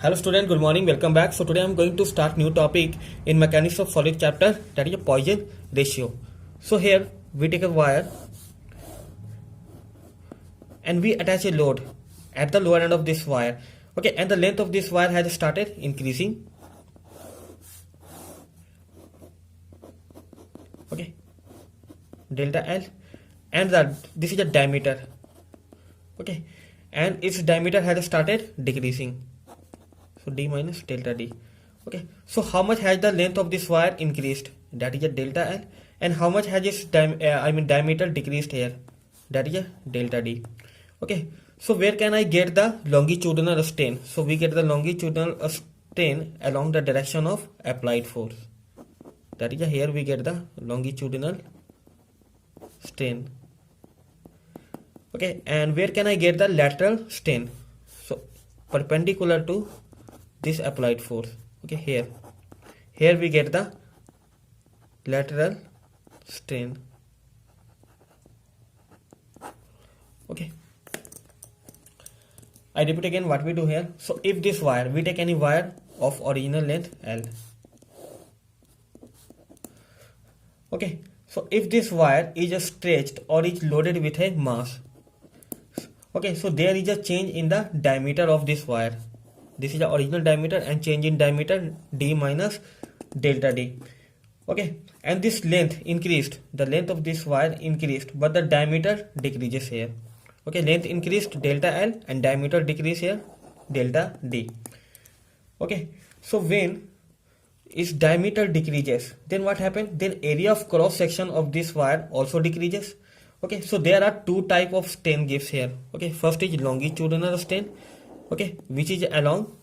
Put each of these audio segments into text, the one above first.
Hello student, good morning, welcome back. So today I'm going to start new topic in mechanics of solid chapter, that is a Poisson ratio. So here we take a wire and we attach a load at the lower end of this wire. Okay, and the length of this wire has started increasing. Okay, delta L, and this is the diameter. Okay, and its diameter has started decreasing. So d minus delta d. Okay, so how much has the length of this wire increased? That is a delta L. And how much has its diameter decreased here? That is a delta d. Okay, so where can I get the longitudinal strain? So we get the longitudinal strain along the direction of applied force. That is here we get the longitudinal strain. Okay, and where can I get the lateral strain? So perpendicular to this applied force. Okay, here we get the lateral strain. Okay, I repeat again what we do here. So if this wire, we take any wire of original length L. Okay, so if this wire is stretched or is loaded with a mass, okay, so there is a change in the diameter of this wire. This is the original diameter, and change in diameter d minus delta d. Okay, and this length increased, the length of this wire increased, but the diameter decreases here. Okay, length increased delta L and diameter decrease here delta d. Okay, so when its diameter decreases, then what happens? Then area of cross section of this wire also decreases. Okay, so there are two type of strain gives here. Okay, first is longitudinal strain. Okay, which is along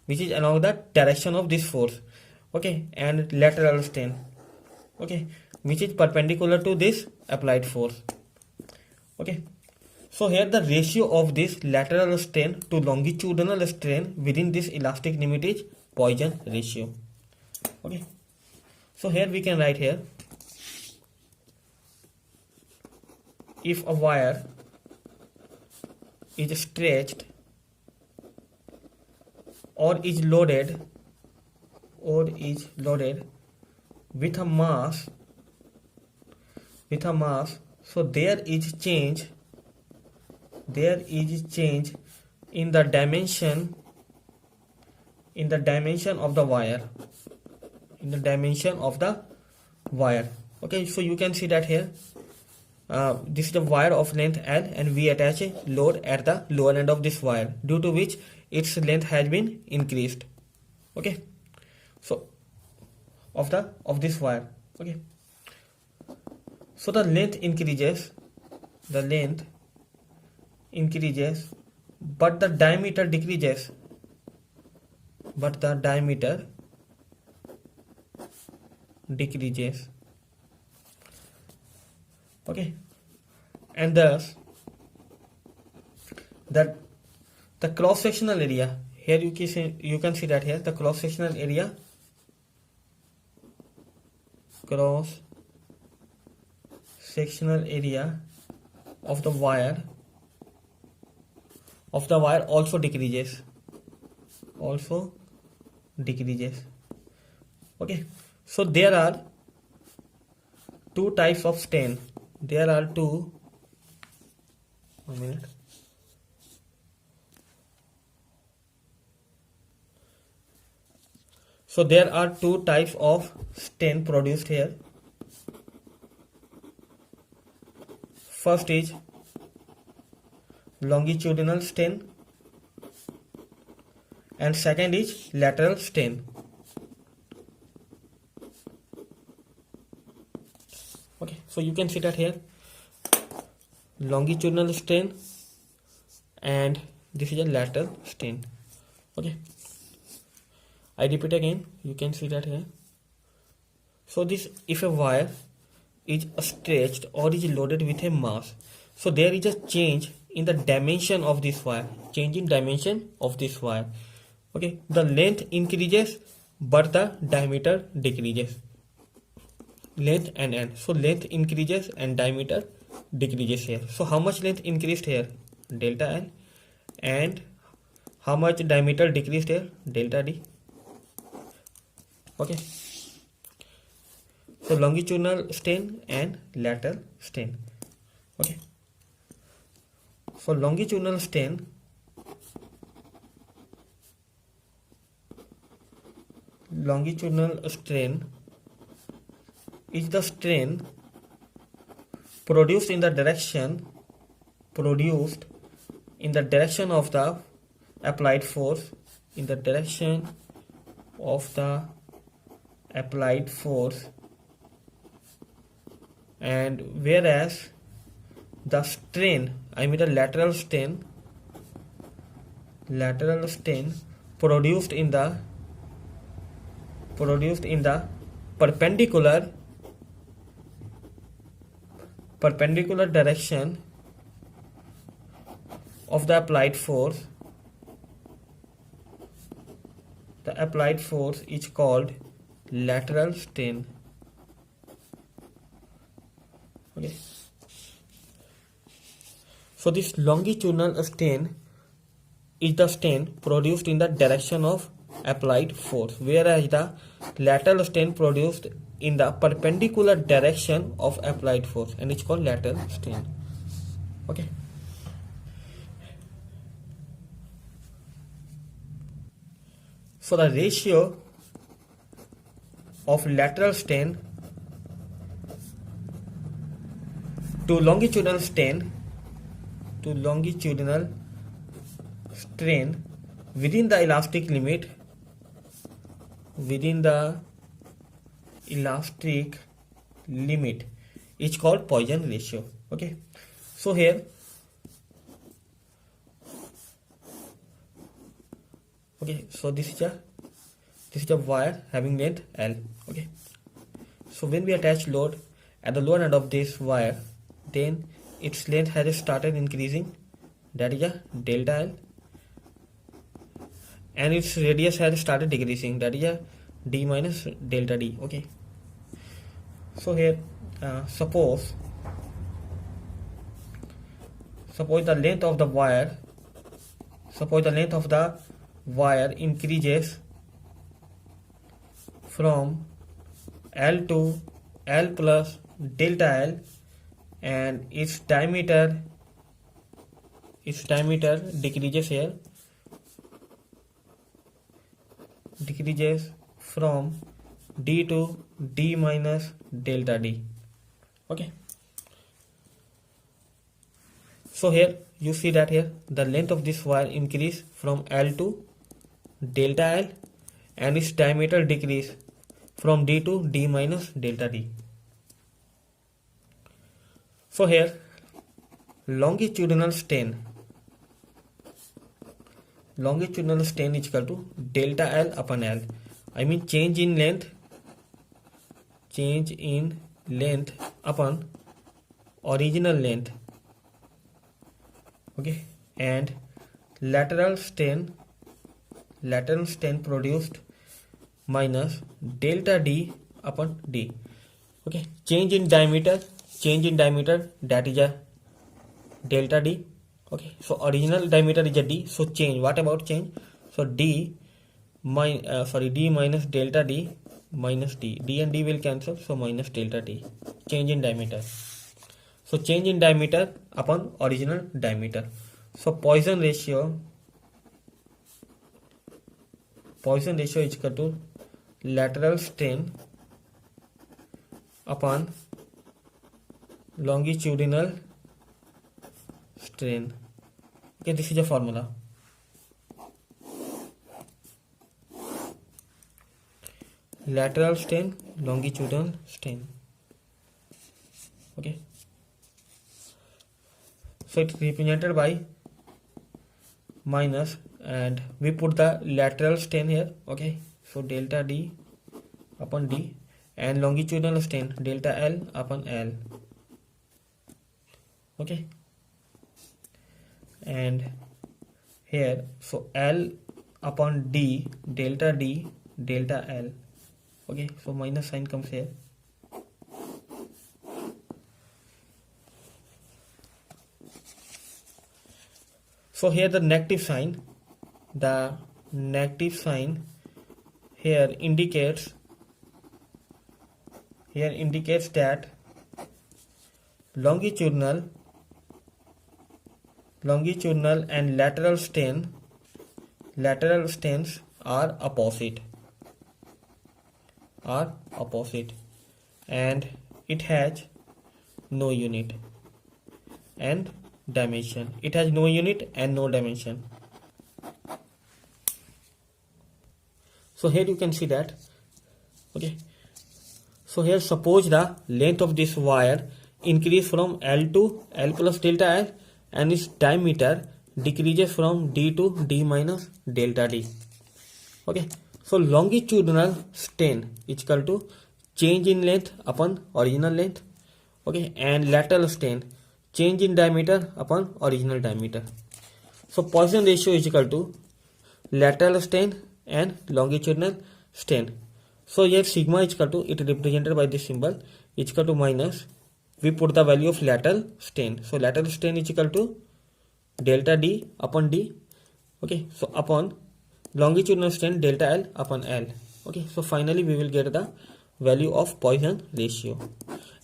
the direction of this force. Okay, and lateral strain. Okay, which is perpendicular to this applied force. Okay, so here the ratio of this lateral strain to longitudinal strain within this elastic limit is Poisson ratio. Okay, so here we can write here, if a wire is stretched or is loaded with a mass, so there is change in the dimension of the wire. Okay, so you can see that here this is the wire of length L, and we attach a load at the lower end of this wire, due to which its length has been increased. Okay, so of this wire. Okay, so the length increases, but the diameter decreases, Okay, and thus that the cross sectional area here, you can see that here the cross sectional area of the wire also decreases. Okay, so there are two types of strain. So there are two types of strain produced here. First is longitudinal strain, and second is lateral strain. Okay, so you can see that here longitudinal strain, and this is a lateral strain. Okay, I repeat again, you can see that here. So this, if a wire is stretched or is loaded with a mass, so there is a change in the dimension of this wire, Okay, the length increases but the diameter decreases, length and end. So length increases and diameter decreases here. So how much length increased here? Delta L. And how much diameter decreased here? Delta D. Okay. So longitudinal strain and lateral strain. Okay. So longitudinal strain is the strain produced in the direction of the applied force, and whereas the strain, I mean the lateral strain produced in the perpendicular direction of the applied force is called lateral strain. Okay. So this longitudinal strain is the strain produced in the direction of applied force, whereas the lateral strain produced in the perpendicular direction of applied force, and it's called lateral strain. Okay. So the ratio of lateral strain to longitudinal strain within the elastic limit is called Poisson ratio. Okay. So here, okay, so this is a wire having length L. Okay. So when we attach load at the lower end of this wire, then its length has started increasing, that is a delta L, and its radius has started decreasing, that is a d minus delta D. Okay. So here, suppose the length of the wire increases from L to L plus delta L, and its diameter decreases from D to D minus delta D. Okay. So here you see that here the length of this wire increase from L to delta L, and its diameter decrease from D to D minus delta D. So here longitudinal strain is equal to delta L upon L. I mean change in length upon original length. Okay. And lateral strain produced minus delta D upon D. Okay. Change in diameter, that is a delta D. Okay. So original diameter is a D. So change. What about change? So D minus delta D minus D. D and D will cancel. So minus delta D. Change in diameter. So change in diameter upon original diameter. So Poisson ratio is equal to lateral strain upon longitudinal strain. Okay, this is a formula. Lateral strain, longitudinal strain. Okay. So it's represented by minus, and we put the lateral strain here. Okay. So delta D upon D, and longitudinal strain delta L upon L. Okay. And here, so L upon D, delta L. Okay, so minus sign comes here. So here the negative sign the negative sign here indicates that longitudinal and lateral strains are opposite, and it has no unit and dimension. It has no unit and no dimension. So here you can see that. Okay, so here suppose the length of this wire increase from L to L plus delta L, and its diameter decreases from D to D minus delta D. Okay, so longitudinal strain is equal to change in length upon original length. Okay, and lateral strain change in diameter upon original diameter. So Poisson ratio is equal to lateral strain and longitudinal strain. So here sigma is equal to, it represented by this symbol, is equal to minus, we put the value of lateral strain. So lateral strain is equal to delta D upon D. Okay, so upon longitudinal strain delta L upon L. Okay, so finally we will get the value of Poisson ratio.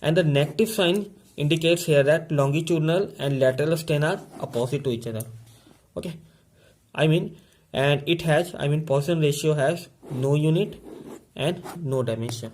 And the negative sign indicates here that longitudinal and lateral strain are opposite to each other. Okay, and it has, Poisson ratio has no unit and no dimension.